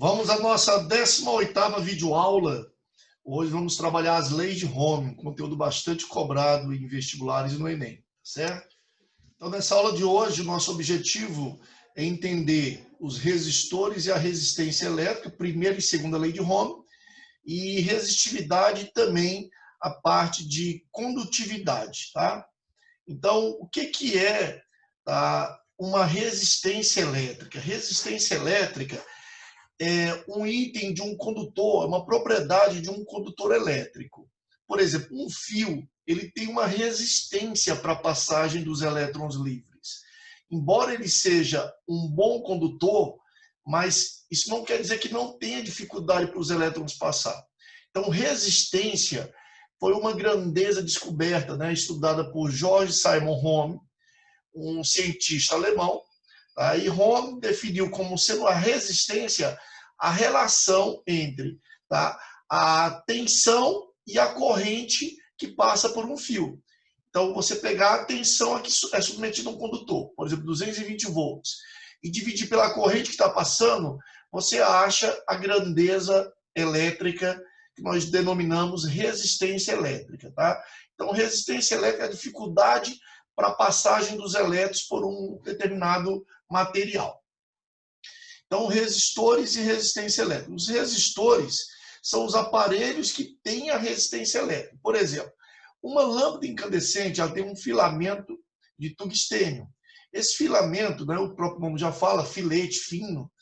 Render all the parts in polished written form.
Vamos à nossa 18ª videoaula. Hoje vamos trabalhar as leis de Ohm, um conteúdo bastante cobrado em vestibulares e no Enem, certo? Então, nessa aula de hoje, o nosso objetivo é entender os resistores e a resistência elétrica, primeira e segunda lei de Ohm, e resistividade e também a parte de condutividade, tá? Então, o que é uma resistência elétrica? Resistência elétrica é um item de um condutor, uma propriedade de um condutor elétrico. Por exemplo, um fio, ele tem uma resistência para a passagem dos elétrons livres. Embora ele seja um bom condutor, mas isso não quer dizer que não tenha dificuldade para os elétrons passar. Então, resistência foi uma grandeza descoberta, né, estudada por George Simon Ohm, um cientista alemão. E Ohm definiu como sendo a resistência a relação entre a tensão e a corrente que passa por um fio. Então, você pegar a tensão que é submetida a um condutor, por exemplo, 220 volts, e dividir pela corrente que está passando, você acha a grandeza elétrica que nós denominamos resistência elétrica. Tá? Então, resistência elétrica é a dificuldade para a passagem dos elétrons por um determinado material. Então, resistores e resistência elétrica. Os resistores são os aparelhos que têm a resistência elétrica. Por exemplo, uma lâmpada incandescente ela tem um filamento de tungstênio. Esse filamento, né, o próprio nome já fala, filete fino,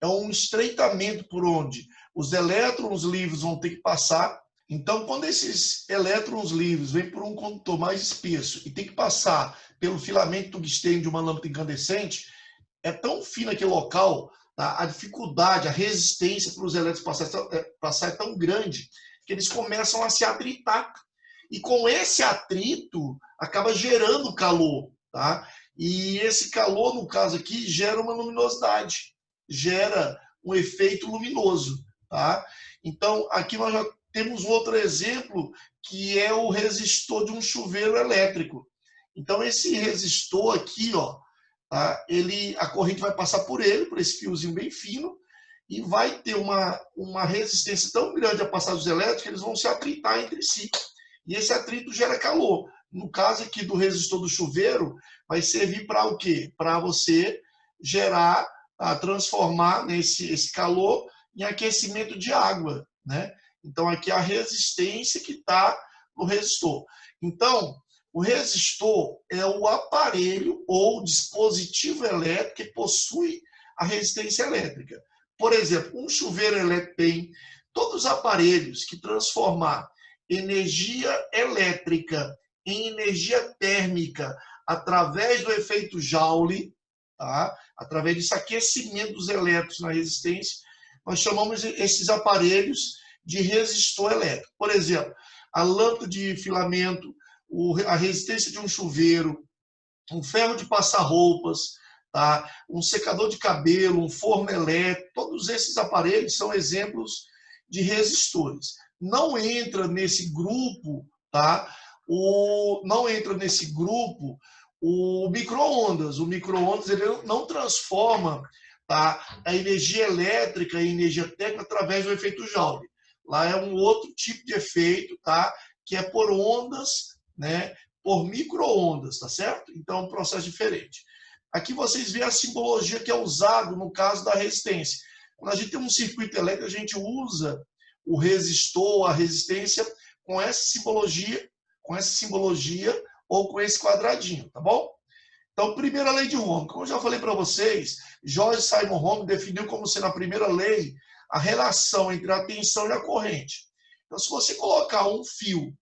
é um estreitamento por onde os elétrons livres vão ter que passar. Então, quando esses elétrons livres vêm por um condutor mais espesso e tem que passar pelo filamento tungstênio de uma lâmpada incandescente, é tão fino aquele local, a dificuldade, a resistência para os elétrons passar é tão grande que eles começam a se atritar. E com esse atrito, acaba gerando calor. Tá? E esse calor, no caso aqui, gera uma luminosidade, gera um efeito luminoso. Tá? Então, aqui nós já temos um outro exemplo, que é o resistor de um chuveiro elétrico. Então, esse resistor aqui, ó, a corrente vai passar por ele, por esse fiozinho bem fino, e vai ter uma resistência tão grande a passar dos elétrons que eles vão se atritar entre si. E esse atrito gera calor. No caso aqui do resistor do chuveiro, vai servir para o quê? Para você gerar, transformar esse calor em aquecimento de água, né? Então, aqui é a resistência que está no resistor. Então, o resistor é o aparelho ou dispositivo elétrico que possui a resistência elétrica. Por exemplo, um chuveiro elétrico tem todos os aparelhos que transformar energia elétrica em energia térmica através do efeito Joule, tá? Através desse aquecimento dos elétrons na resistência, nós chamamos esses aparelhos de resistor elétrico. Por exemplo, a lâmpada de filamento, a resistência de um chuveiro, um ferro de passar roupas, tá? Um secador de cabelo, um forno elétrico, todos esses aparelhos são exemplos de resistores. Não entra nesse grupo, tá? Não entra nesse grupo o micro-ondas. O micro-ondas ele não transforma, tá, a energia elétrica em energia térmica através do efeito Joule. Lá é um outro tipo de efeito, tá? Que é por ondas, né, por micro-ondas, tá certo? Então, é um processo diferente. Aqui vocês veem a simbologia que é usado no caso da resistência. Quando a gente tem um circuito elétrico, a gente usa o resistor, a resistência, com essa simbologia ou com esse quadradinho, tá bom? Então, primeira lei de Ohm. Como eu já falei para vocês, George Simon Ohm definiu como sendo a primeira lei a relação entre a tensão e a corrente. Então, se você colocar um fio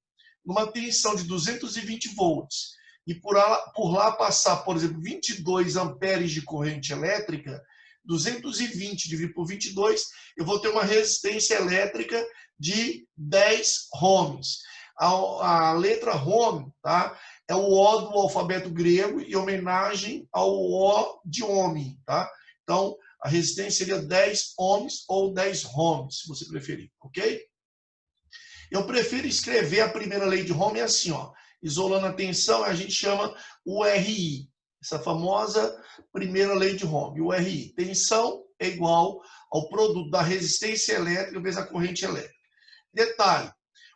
numa tensão de 220 volts e por lá passar, por exemplo, 22 amperes de corrente elétrica, 220 dividido por 22, eu vou ter uma resistência elétrica de 10 ohms. A letra Ohm, tá, é o O do alfabeto grego em homenagem ao O de homem. Tá? Então, a resistência seria 10 ohms ou 10 ohms, se você preferir, ok? Eu prefiro escrever a primeira lei de Ohm assim, ó, isolando a tensão, a gente chama o RI, essa famosa primeira lei de Ohm, o RI. Tensão é igual ao produto da resistência elétrica vezes a corrente elétrica. Detalhe,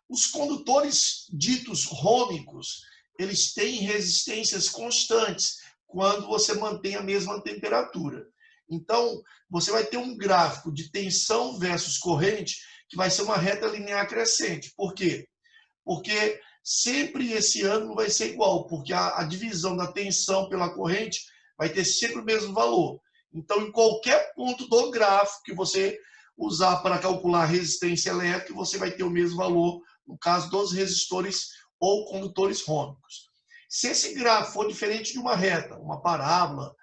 os condutores ditos rômicos, eles têm resistências constantes quando você mantém a mesma temperatura. Então, você vai ter um gráfico de tensão versus corrente que vai ser uma reta linear crescente. Por quê? Porque sempre esse ângulo vai ser igual, porque a divisão da tensão pela corrente vai ter sempre o mesmo valor. Então, em qualquer ponto do gráfico que você usar para calcular a resistência elétrica, você vai ter o mesmo valor no caso dos resistores ou condutores rômicos. Se esse gráfico for diferente de uma reta, uma parábola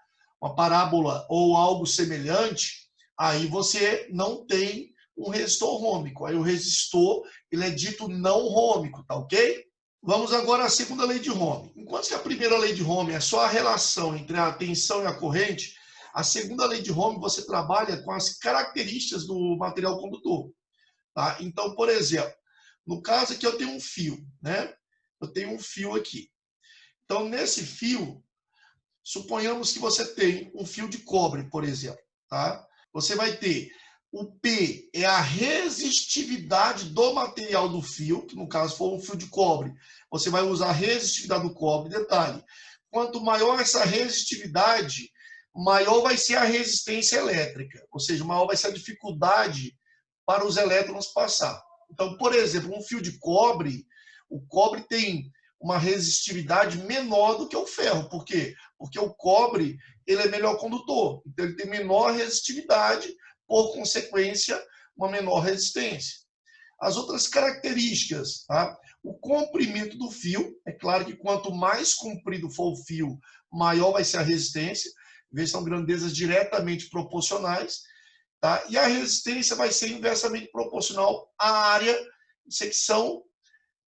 ou algo semelhante, aí você não tem um resistor rômico. Aí o resistor ele é dito não rômico, tá ok? Vamos agora à segunda lei de Ohm. Enquanto que a primeira lei de Ohm é só a relação entre a tensão e a corrente, a segunda lei de Ohm você trabalha com as características do material condutor. Tá? Então, por exemplo, no caso aqui eu tenho um fio, né? Eu tenho um fio aqui. Então, nesse fio, suponhamos que você tem um fio de cobre, por exemplo. Tá? Você vai ter o P é a resistividade do material do fio, que no caso for um fio de cobre, você vai usar a resistividade do cobre. Detalhe, quanto maior essa resistividade, maior vai ser a resistência elétrica, ou seja, maior vai ser a dificuldade para os elétrons passar. Então, por exemplo, um fio de cobre, o cobre tem uma resistividade menor do que o ferro. Por quê? Porque o cobre ele é melhor condutor, então ele tem menor resistividade, por consequência, uma menor resistência. As outras características, tá? O comprimento do fio, é claro que quanto mais comprido for o fio, maior vai ser a resistência, são grandezas diretamente proporcionais, tá? E a resistência vai ser inversamente proporcional à área de secção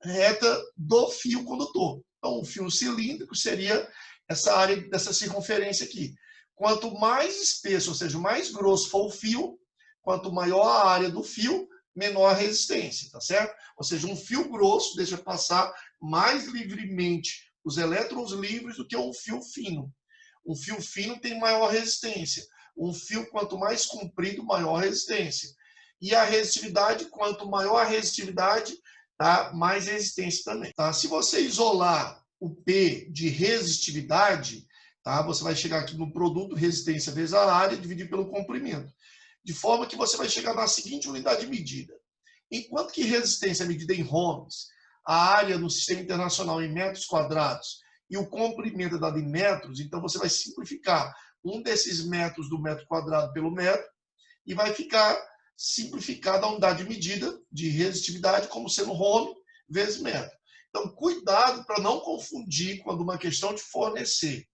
reta do fio condutor. Então, o fio cilíndrico seria essa área dessa circunferência aqui. Quanto mais espesso, ou seja, mais grosso for o fio, quanto maior a área do fio, menor a resistência, tá certo? Ou seja, um fio grosso deixa passar mais livremente os elétrons livres do que um fio fino. Um fio fino tem maior resistência. Um fio, quanto mais comprido, maior resistência. E a resistividade, quanto maior a resistividade, tá? Mais resistência também. Tá? Se você isolar o P de resistividade, tá? Você vai chegar aqui no produto resistência vezes a área dividido pelo comprimento. De forma que você vai chegar na seguinte unidade de medida. Enquanto que resistência é medida em ohms, a área no sistema internacional em metros quadrados e o comprimento é dado em metros, então você vai simplificar um desses metros do metro quadrado pelo metro e vai ficar simplificada a unidade de medida de resistividade como sendo ohm vezes metro. Então, cuidado para não confundir quando uma questão de fornecer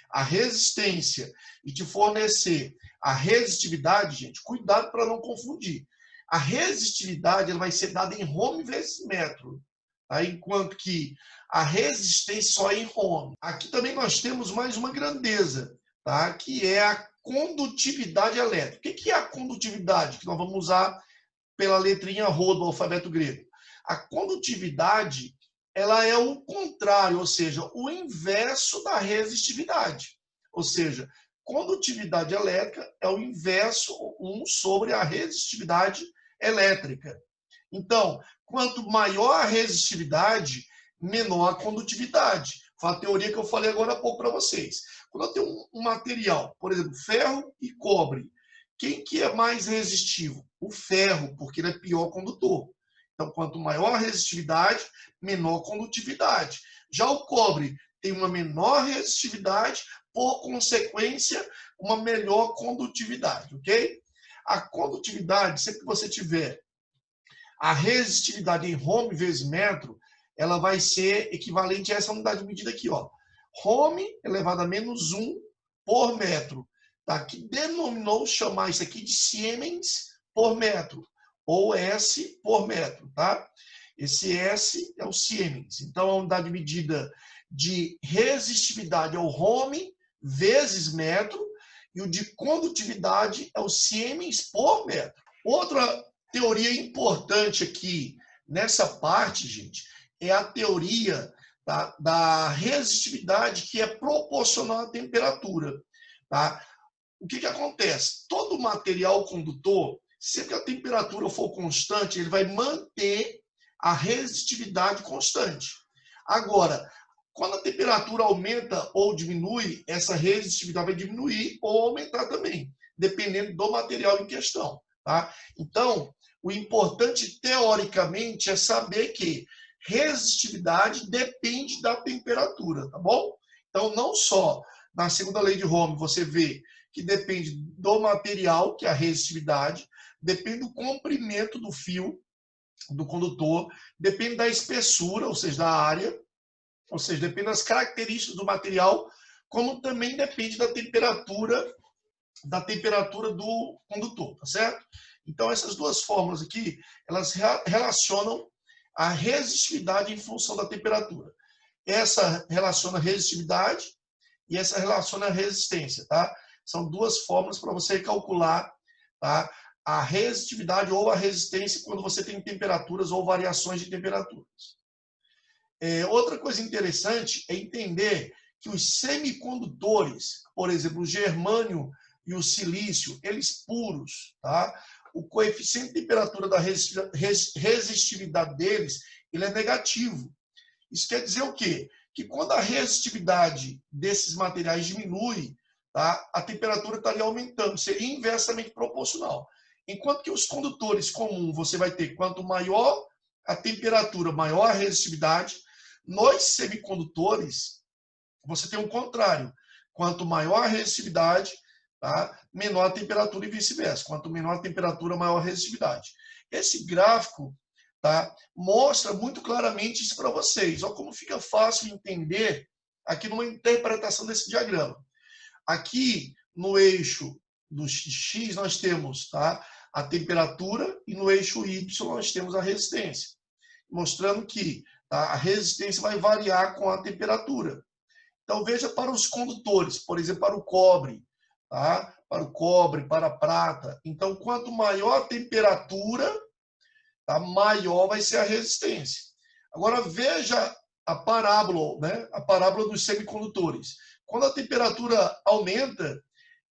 a resistência e te fornecer a resistividade, gente, cuidado para não confundir. A resistividade ela vai ser dada em ohm vezes metro, tá? Enquanto que a resistência só é em ohm. Aqui também nós temos mais uma grandeza, tá? Que é a condutividade elétrica. O que é a condutividade? Que nós vamos usar pela letrinha Rho do alfabeto grego. A condutividade ela é o contrário, ou seja, o inverso da resistividade. Ou seja, condutividade elétrica é o inverso 1 sobre a resistividade elétrica. Então, quanto maior a resistividade, menor a condutividade. Foi a teoria que eu falei agora há pouco para vocês. Quando eu tenho um material, por exemplo, ferro e cobre, quem que é mais resistivo? O ferro, porque ele é pior condutor. Então, quanto maior a resistividade, menor condutividade. Já o cobre tem uma menor resistividade, por consequência, uma melhor condutividade, ok? A condutividade, sempre que você tiver a resistividade em ohm vezes metro, ela vai ser equivalente a essa unidade de medida aqui, ó. Ohm elevado a menos 1 por metro, tá? Que denominou chamar isso aqui de Siemens por metro, ou S por metro, tá? Esse S é o Siemens. Então, a unidade de medida de resistividade é o ohm vezes metro, e o de condutividade é o Siemens por metro. Outra teoria importante aqui nessa parte, gente, é a teoria da resistividade que é proporcional à temperatura. Tá? o que acontece? Todo material condutor, sempre que a temperatura for constante, ele vai manter a resistividade constante. Agora, quando a temperatura aumenta ou diminui, essa resistividade vai diminuir ou aumentar também, dependendo do material em questão. Tá? Então, o importante, teoricamente, é saber que resistividade depende da temperatura, tá bom? Então, não só na segunda lei de Ohm você vê que depende do material, que é a resistividade, depende do comprimento do fio, do condutor, depende da espessura, ou seja, da área, ou seja, depende das características do material, como também depende da temperatura do condutor, tá certo? Então, essas duas fórmulas aqui, elas relacionam a resistividade em função da temperatura. Essa relaciona a resistividade e essa relaciona a resistência, tá? São duas fórmulas para você calcular, tá, a resistividade ou a resistência quando você tem temperaturas ou variações de temperaturas. Outra coisa interessante é entender que os semicondutores, por exemplo, o germânio e o silício, eles puros, tá? O coeficiente de temperatura da resistividade deles, ele é negativo. Isso quer dizer o quê? Que quando a resistividade desses materiais diminui, tá, a temperatura estaria aumentando, seria inversamente proporcional. Enquanto que os condutores comuns, você vai ter, quanto maior a temperatura, maior a resistividade. Nos semicondutores, você tem o contrário. Quanto maior a resistividade, tá, menor a temperatura e vice-versa. Quanto menor a temperatura, maior a resistividade. Esse gráfico, tá, mostra muito claramente isso para vocês. Olha como fica fácil entender aqui numa interpretação desse diagrama. Aqui no eixo do X nós temos, tá, a temperatura e no eixo Y nós temos a resistência, mostrando que, tá, a resistência vai variar com a temperatura. Então veja para os condutores, por exemplo, para o cobre, tá, para o cobre, para a prata. Então quanto maior a temperatura, tá, maior vai ser a resistência. Agora veja a parábola, né, a parábola dos semicondutores. Quando a temperatura aumenta,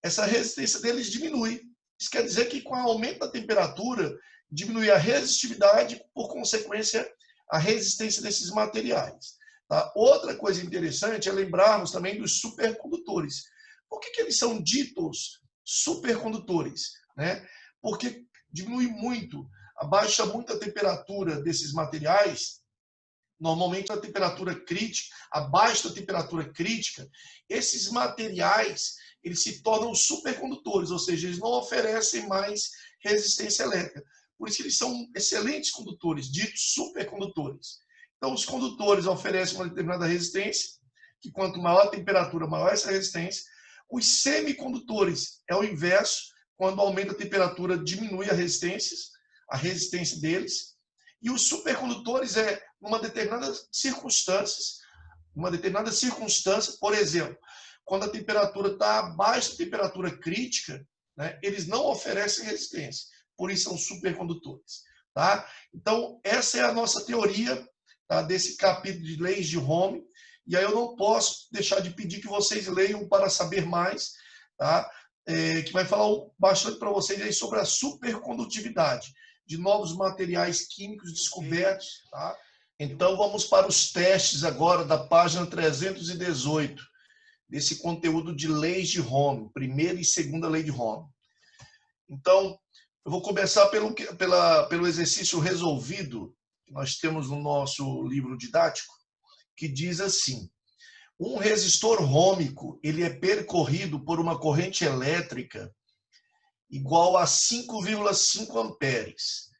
essa resistência deles diminui. Isso quer dizer que com o aumento da temperatura, diminui a resistividade, por consequência, a resistência desses materiais. Tá? Outra coisa interessante é lembrarmos também dos supercondutores. Por que eles são ditos supercondutores? Né? Porque diminui muito, abaixa muito a temperatura desses materiais. Normalmente a temperatura crítica, abaixo da temperatura crítica, esses materiais eles se tornam supercondutores, ou seja, eles não oferecem mais resistência elétrica. Por isso que eles são excelentes condutores, ditos supercondutores. Então, os condutores oferecem uma determinada resistência, que quanto maior a temperatura, maior essa resistência. Os semicondutores é o inverso, quando aumenta a temperatura, diminui a resistência deles. E os supercondutores é uma determinada circunstância, por exemplo, quando a temperatura está abaixo da temperatura crítica, né, eles não oferecem resistência, por isso são supercondutores. Tá? Então, essa é a nossa teoria, tá, desse capítulo de leis de Ohm, e aí eu não posso deixar de pedir que vocês leiam para saber mais, tá? Que vai falar bastante para vocês aí sobre a supercondutividade de novos materiais químicos descobertos. Tá? Então, vamos para os testes agora da página 318, desse conteúdo de leis de Ohm, primeira e segunda lei de Ohm. Então, eu vou começar pelo exercício resolvido que nós temos no nosso livro didático, que diz assim: um resistor ohmico ele é percorrido por uma corrente elétrica igual a 5,5 amperes,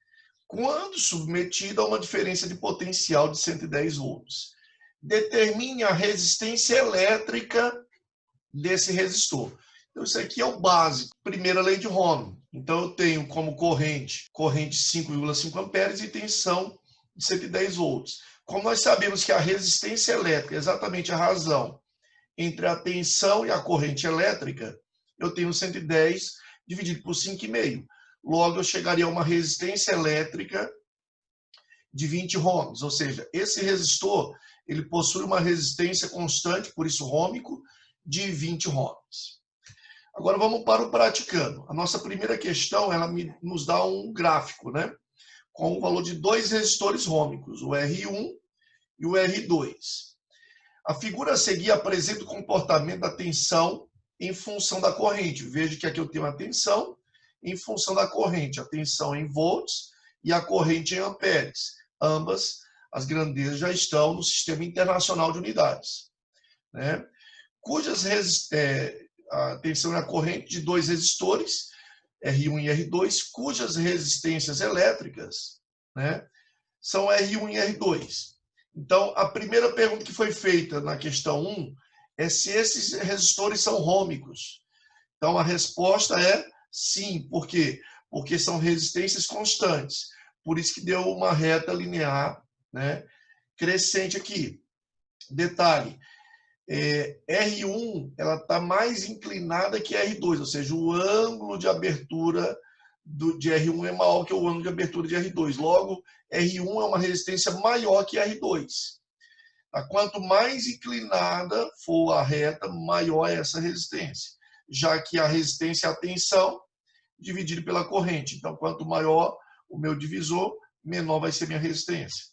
quando submetido a uma diferença de potencial de 110 volts. Determine a resistência elétrica desse resistor. Então, isso aqui é o básico, primeira lei de Ohm. Então, eu tenho como corrente 5,5 amperes e tensão de 110 volts. Como nós sabemos que a resistência elétrica é exatamente a razão entre a tensão e a corrente elétrica, eu tenho 110 dividido por 5,5. Logo, eu chegaria a uma resistência elétrica de 20 ohms. Ou seja, esse resistor ele possui uma resistência constante, por isso ohmico, de 20 ohms. Agora vamos para o praticando. A nossa primeira questão, ela nos dá um gráfico, né? Com o valor de dois resistores rômicos, o R1 e o R2. A figura a seguir apresenta o comportamento da tensão em função da corrente. Veja que aqui eu tenho a tensão em função da corrente, a tensão em volts e a corrente em amperes. Ambas as grandezas já estão no Sistema Internacional de Unidades, né? A tensão e a corrente de dois resistores, R1 e R2, cujas resistências elétricas, né, são R1 e R2. Então, a primeira pergunta que foi feita na questão 1 é se esses resistores são rômicos. Então, a resposta é sim. Por quê? Porque são resistências constantes. Por isso que deu uma reta linear, né, crescente aqui. Detalhe, R1 ela está mais inclinada que R2, ou seja, o ângulo de abertura de R1 é maior que o ângulo de abertura de R2. Logo, R1 é uma resistência maior que R2. Quanto mais inclinada for a reta, maior é essa resistência, já que a resistência é a tensão dividida pela corrente. Então, quanto maior o meu divisor, menor vai ser minha resistência.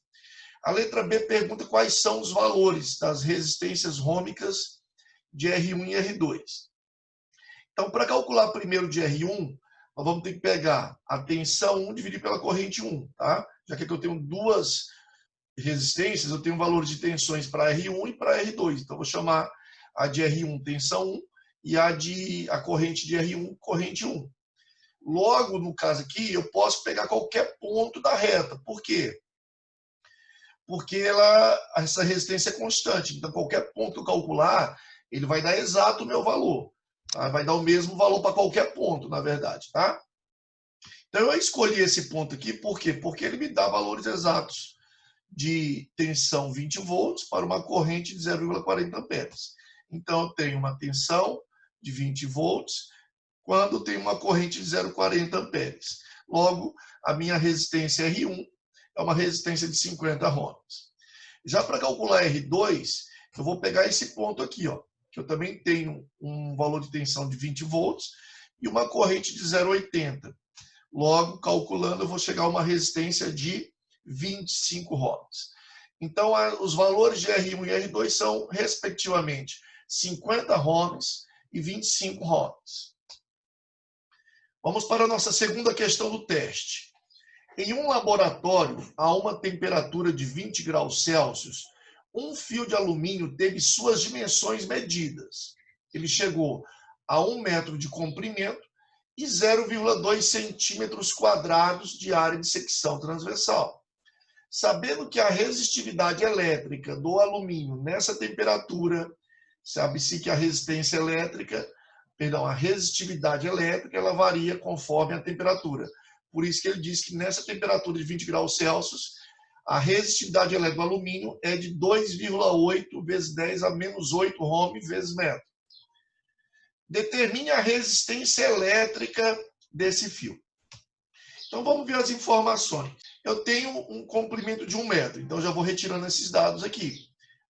A letra B pergunta quais são os valores das resistências rômicas de R1 e R2. Então, para calcular primeiro de R1, nós vamos ter que pegar a tensão 1 dividido pela corrente 1, tá? Já que aqui eu tenho duas resistências, eu tenho valores de tensões para R1 e para R2. Então, vou chamar a de R1 tensão 1 e a corrente de R1 corrente 1. Logo, no caso aqui, eu posso pegar qualquer ponto da reta. Por quê? Porque essa resistência é constante. Então, qualquer ponto que eu calcular, ele vai dar exato o meu valor. Tá? Vai dar o mesmo valor para qualquer ponto, na verdade. Tá? Então, eu escolhi esse ponto aqui, por quê? Porque ele me dá valores exatos de tensão 20 volts para uma corrente de 0,40 amperes. Então, eu tenho uma tensão de 20 volts quando tenho uma corrente de 0,40 amperes. Logo, a minha resistência R1 é uma resistência de 50 ohms. Já para calcular R2, eu vou pegar esse ponto aqui, ó, que eu também tenho um valor de tensão de 20 volts e uma corrente de 0,80. Logo, calculando, eu vou chegar a uma resistência de 25 ohms. Então, os valores de R1 e R2 são, respectivamente, 50 ohms e 25 ohms. Vamos para a nossa segunda questão do teste. Em um laboratório, a uma temperatura de 20 graus Celsius, um fio de alumínio teve suas dimensões medidas. Ele chegou a 1 metro de comprimento e 0,2 centímetros quadrados de área de secção transversal. Sabendo que a resistividade elétrica do alumínio nessa temperatura, sabe-se que a resistividade elétrica ela varia conforme a temperatura. Por isso que ele diz que nessa temperatura de 20 graus Celsius, a resistividade elétrica do alumínio é de 2,8 vezes 10 a menos 8 ohm vezes metro. Determine a resistência elétrica desse fio. Então vamos ver as informações. Eu tenho um comprimento de 1 metro, então já vou retirando esses dados aqui.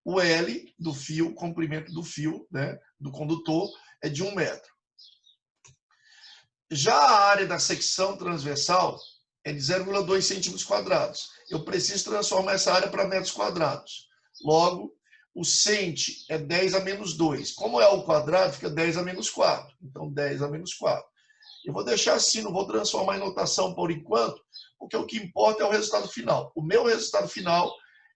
O L do fio, o comprimento do fio, né, do condutor, é de 1 metro. Já a área da secção transversal é de 0,2 centímetros quadrados. Eu preciso transformar essa área para metros quadrados. Logo, o cent é 10 a menos 2. Como é ao quadrado, fica 10 a menos 4. Então, 10 a menos 4. Eu vou deixar assim, não vou transformar em notação por enquanto, porque o que importa é o resultado final. O meu resultado final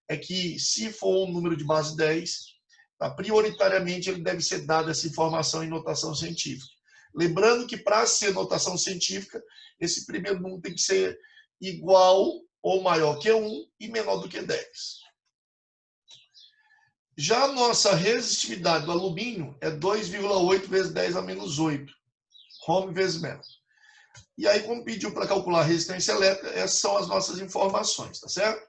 é que, se for um número de base 10, prioritariamente ele deve ser dado essa informação em notação científica. Lembrando que, para ser notação científica, esse primeiro número tem que ser igual ou maior que 1 e menor do que 10. Já a nossa resistividade do alumínio é 2,8 vezes 10 a menos 8, ohm vezes metro. E aí, como pediu para calcular a resistência elétrica, essas são as nossas informações, tá certo?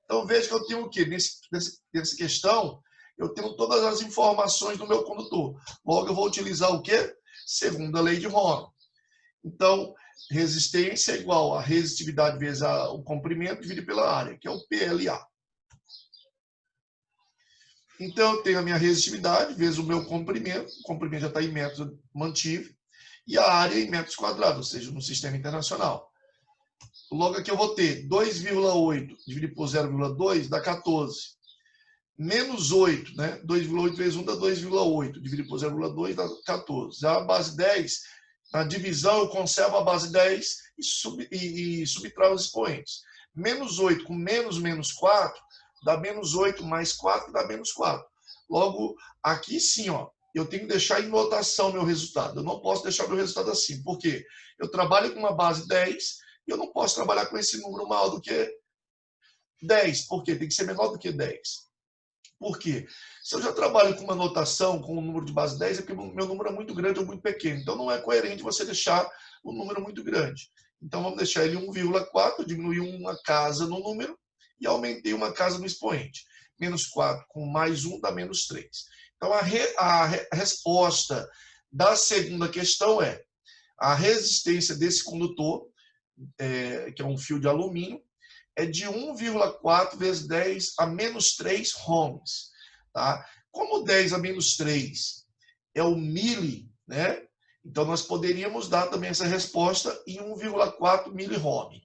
Então, veja que eu tenho o quê? Nessa questão, eu tenho todas as informações do meu condutor. Logo, eu vou utilizar o quê? Segundo a lei de Ohm. Então, resistência é igual a resistividade vezes o comprimento dividido pela área, que é o PLA. Então, eu tenho a minha resistividade vezes o meu comprimento. O comprimento já está em metros, mantive. e a área em metros quadrados, ou seja, no sistema internacional. Logo aqui eu vou ter 2,8 dividido por 0,2 dá 14. Menos 8, né? 2,8 vezes 1 dá 2,8. Dividido por 0,2 dá 14. Já a base 10, na divisão eu conservo a base 10 e subtraio os expoentes. Menos 8 com menos 4 dá menos 8 mais 4 dá menos 4. Logo, aqui sim, ó, eu tenho que deixar em notação meu resultado. Eu não posso deixar meu resultado assim. Por quê? Eu trabalho com uma base 10 e eu não posso trabalhar com esse número maior do que 10. Por quê? Tem que ser menor do que 10. Por quê? Se eu já trabalho com uma notação, com um número de base 10, é porque o meu número é muito grande ou muito pequeno. Então, não é coerente você deixar o número muito grande. Então, vamos deixar ele 1,4, diminui uma casa no número e aumentei uma casa no expoente. Menos 4 com mais 1 dá menos 3. Então, a resposta da segunda questão é a resistência desse condutor, que é um fio de alumínio, é de 1,4 vezes 10 a menos 3 ohms. Tá? Como 10 a menos 3 é o mili, né? Então nós poderíamos dar também essa resposta em 1,4 miliohm.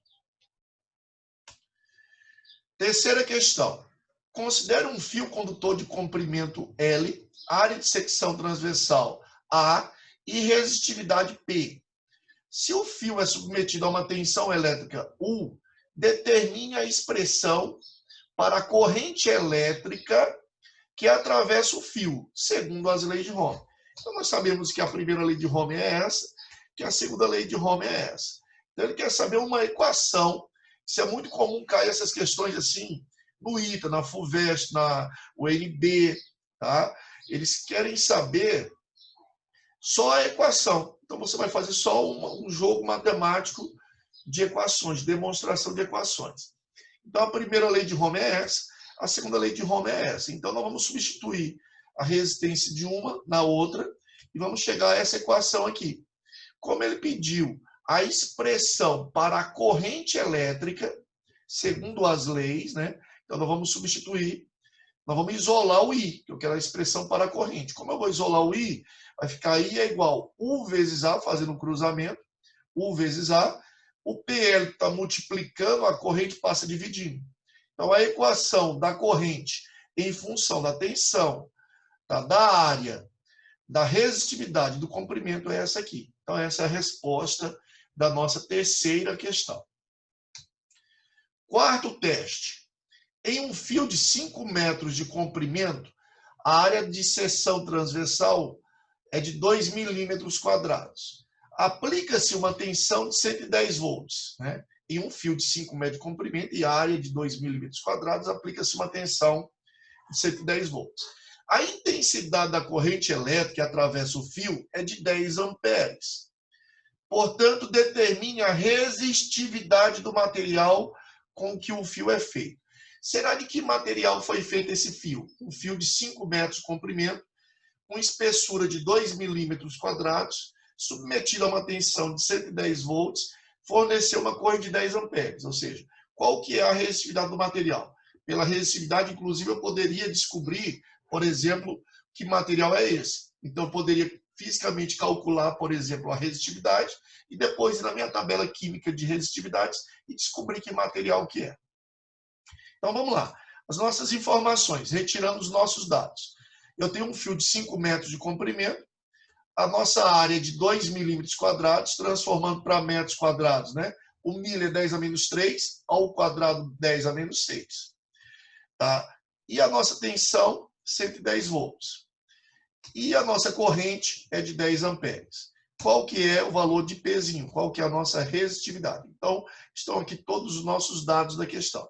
Terceira questão. Considere um fio condutor de comprimento L, área de secção transversal A e resistividade P. Se o fio é submetido a uma tensão elétrica U, determine a expressão para a corrente elétrica que atravessa o fio, segundo as leis de Ohm. Então, nós sabemos que a primeira lei de Ohm é essa, que a segunda lei de Ohm é essa. Então, ele quer saber uma equação. Isso é muito comum cair essas questões assim, no ITA, na FUVEST, na UNB, tá? Eles querem saber só a equação. Então, você vai fazer só um jogo matemático de equações, demonstração de equações. Então, a primeira lei de Ohm é essa, a segunda lei de Ohm é essa. Então, nós vamos substituir a resistência de uma na outra e vamos chegar a essa equação aqui. Como ele pediu a expressão para a corrente elétrica, segundo as leis, né? Então, nós vamos substituir, nós vamos isolar o I, que eu quero a expressão para a corrente. Como eu vou isolar o I, vai ficar I é igual U vezes A, fazendo um cruzamento, U vezes A, o PL está multiplicando, a corrente passa dividindo. Então, a equação da corrente em função da tensão, tá, da área, da resistividade, do comprimento é essa aqui. Então, essa é a resposta da nossa terceira questão. Quarto teste. Em um fio de 5 metros de comprimento, a área de seção transversal é de 2 milímetros quadrados. Aplica-se uma tensão de 110 volts. Né? Em um fio de 5 metros de comprimento e área de 2 milímetros quadrados, aplica-se uma tensão de 110 volts. A intensidade da corrente elétrica que atravessa o fio é de 10 amperes. Portanto, determine a resistividade do material com que o fio é feito. Será de que material foi feito esse fio? Um fio de 5 metros de comprimento, com espessura de 2 milímetros quadrados, submetido a uma tensão de 110 volts, forneceu uma corrente de 10 amperes. Ou seja, qual que é a resistividade do material? Pela resistividade, inclusive, eu poderia descobrir, por exemplo, que material é esse. Então, eu poderia fisicamente calcular, por exemplo, a resistividade e depois ir na minha tabela química de resistividades e descobrir que material que é. Então, vamos lá. As nossas informações, retirando os nossos dados. Eu tenho um fio de 5 metros de comprimento, a nossa área é de 2 milímetros quadrados, transformando para metros quadrados, né? O milho é 10 a menos 3, ao quadrado 10 a menos 6. Tá? E a nossa tensão, 110 volts. E a nossa corrente é de 10 amperes. Qual que é o valor de Pzinho? Qual que é a nossa resistividade? Então, estão aqui todos os nossos dados da questão.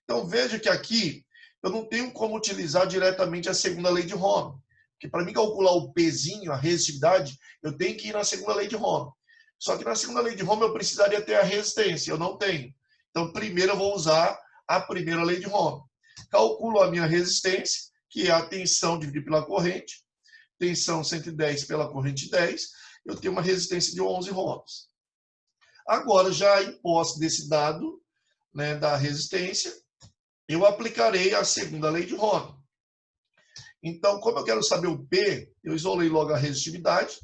Então, veja que aqui eu não tenho como utilizar diretamente a segunda lei de Ohm. Porque para mim calcular o Pzinho, a resistividade, eu tenho que ir na segunda lei de Ohm. Só que na segunda lei de Ohm eu precisaria ter a resistência, eu não tenho. Então, primeiro eu vou usar a primeira lei de Ohm. Calculo a minha resistência, que é a tensão dividida pela corrente. Tensão 110 pela corrente 10, eu tenho uma resistência de 11 ohms. Agora, já em posse desse dado, né, da resistência, eu aplicarei a segunda lei de Ohm. Então, como eu quero saber o P, eu isolei logo a resistividade.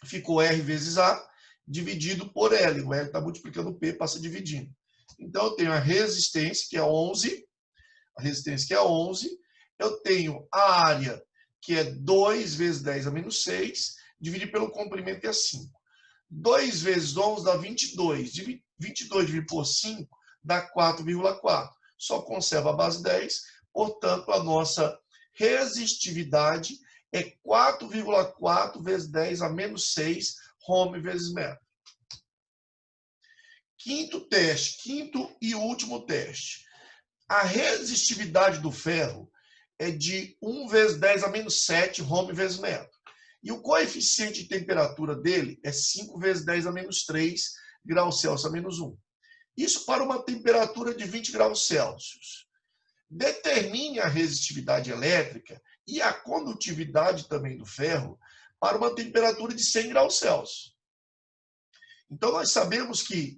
ficou R vezes A dividido por L. O L está multiplicando o P, passa dividindo. Então, eu tenho a resistência, que é 11. A resistência, que é 11. Eu tenho a área, que é 2 vezes 10 a menos 6, dividido pelo comprimento, que é 5. 2 vezes 11 dá 22. 22 dividido por 5 dá 4,4. Só conserva a base 10. Portanto, a nossa resistividade é 4,4 vezes 10 a menos 6 Ohm vezes metro. Quinto teste, quinto e último teste. A resistividade do ferro é de 1 vezes 10 a menos 7 Ohm vezes metro. E o coeficiente de temperatura dele é 5 vezes 10 a menos 3 graus Celsius a menos 1. Isso para uma temperatura de 20 graus Celsius. Determine a resistividade elétrica e a condutividade também do ferro para uma temperatura de 100 graus Celsius. Então, nós sabemos que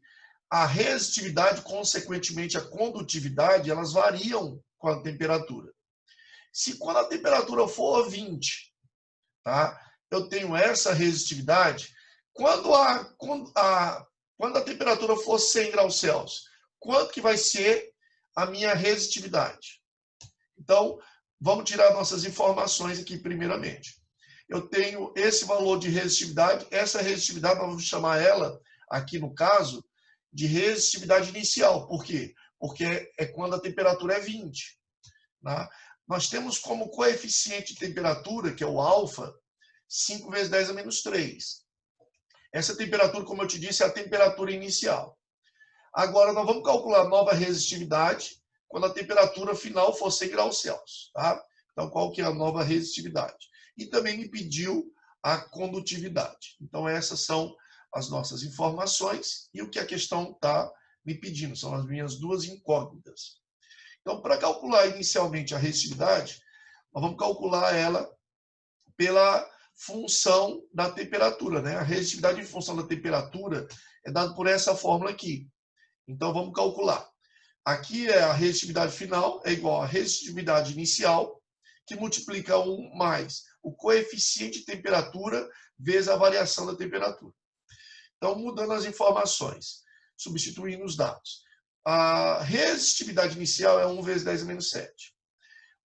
a resistividade, consequentemente a condutividade, elas variam com a temperatura. Se quando a temperatura for 20, tá, eu tenho essa resistividade, quando a temperatura for 100 graus Celsius, quanto que vai ser a minha resistividade? Então, vamos tirar nossas informações aqui primeiramente. Eu tenho esse valor de resistividade, essa resistividade, nós vamos chamar ela, aqui no caso, de resistividade inicial. Por quê? Porque é quando a temperatura é 20. Tá? Nós temos como coeficiente de temperatura, que é o alfa, 5 vezes 10 a menos 3. Essa temperatura, como eu te disse, é a temperatura inicial. Agora, nós vamos calcular a nova resistividade quando a temperatura final for 100 graus Celsius. Tá? Então, qual que é a nova resistividade? E também me pediu a condutividade. Então, essas são as nossas informações e o que a questão está me pedindo. São as minhas duas incógnitas. Então, para calcular inicialmente a resistividade, nós vamos calcular ela pela função da temperatura, né? A resistividade em função da temperatura é dada por essa fórmula aqui. Então, vamos calcular. Aqui é a resistividade final, é igual a resistividade inicial, que multiplica 1 mais o coeficiente de temperatura vezes a variação da temperatura. Então, mudando as informações, substituindo os dados. A resistividade inicial é 1 vezes 10 a menos 7.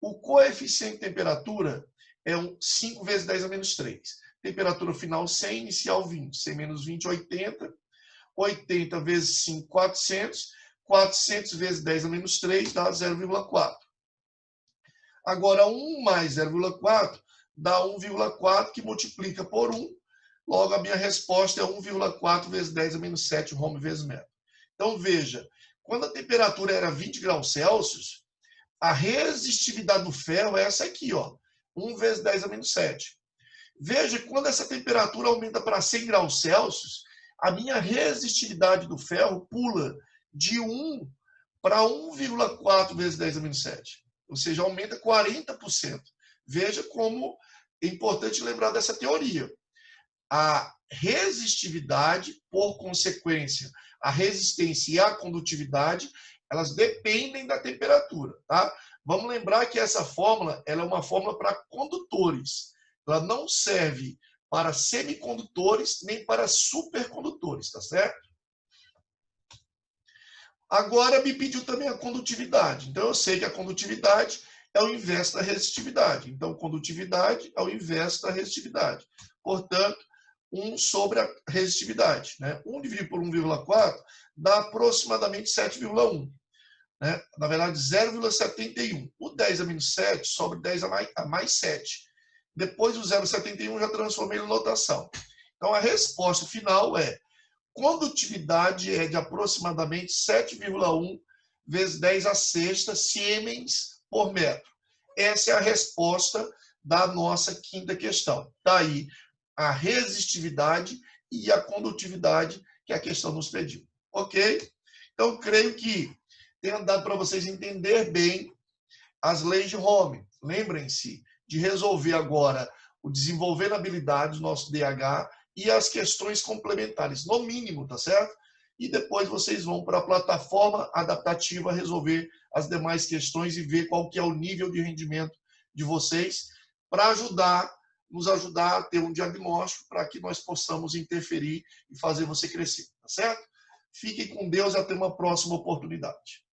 O coeficiente de temperatura é 5 vezes 10 a menos 3. Temperatura final 100, inicial 20. 100 menos 20, 80. 80 vezes 5, 400. 400 vezes 10 a menos 3 dá 0,4. Agora, 1 mais 0,4 dá 1,4, que multiplica por 1. Logo, a minha resposta é 1,4 vezes 10 a menos 7 Ohm vezes metro. Então, veja, quando a temperatura era 20 graus Celsius, a resistividade do ferro é essa aqui, ó, 1 vezes 10 a menos 7. Veja, quando essa temperatura aumenta para 100 graus Celsius, a minha resistividade do ferro pula de 1 para 1,4 vezes 10 a menos 7. Ou seja, aumenta 40%. Veja como é importante lembrar dessa teoria. A resistividade, por consequência, a resistência e a condutividade, elas dependem da temperatura, tá? Vamos lembrar que essa fórmula, ela é uma fórmula para condutores. Ela não serve para semicondutores nem para supercondutores, tá certo? Agora me pediu também a condutividade. Então eu sei que a condutividade é o inverso da resistividade. Então condutividade é o inverso da resistividade. Portanto, 1 sobre a resistividade. Né? 1 dividido por 1,4 dá aproximadamente 7,1. Né? Na verdade, 0,71. O 10 a menos 7 sobre 10 a mais 7. Depois do 0,71 já transformei em notação. Então, a resposta final é: condutividade é de aproximadamente 7,1 vezes 10 a sexta siemens por metro. Essa é a resposta da nossa quinta questão. Daí a resistividade e a condutividade que a questão nos pediu. Ok? Então, creio que tenha dado para vocês entender bem as leis de Ohm. Lembrem-se de resolver agora o desenvolver habilidades do nosso DH e as questões complementares, no mínimo, tá certo? E depois vocês vão para a plataforma adaptativa resolver as demais questões e ver qual que é o nível de rendimento de vocês para ajudar nos ajudar a ter um diagnóstico para que nós possamos interferir e fazer você crescer, tá certo? Fiquem com Deus e até uma próxima oportunidade.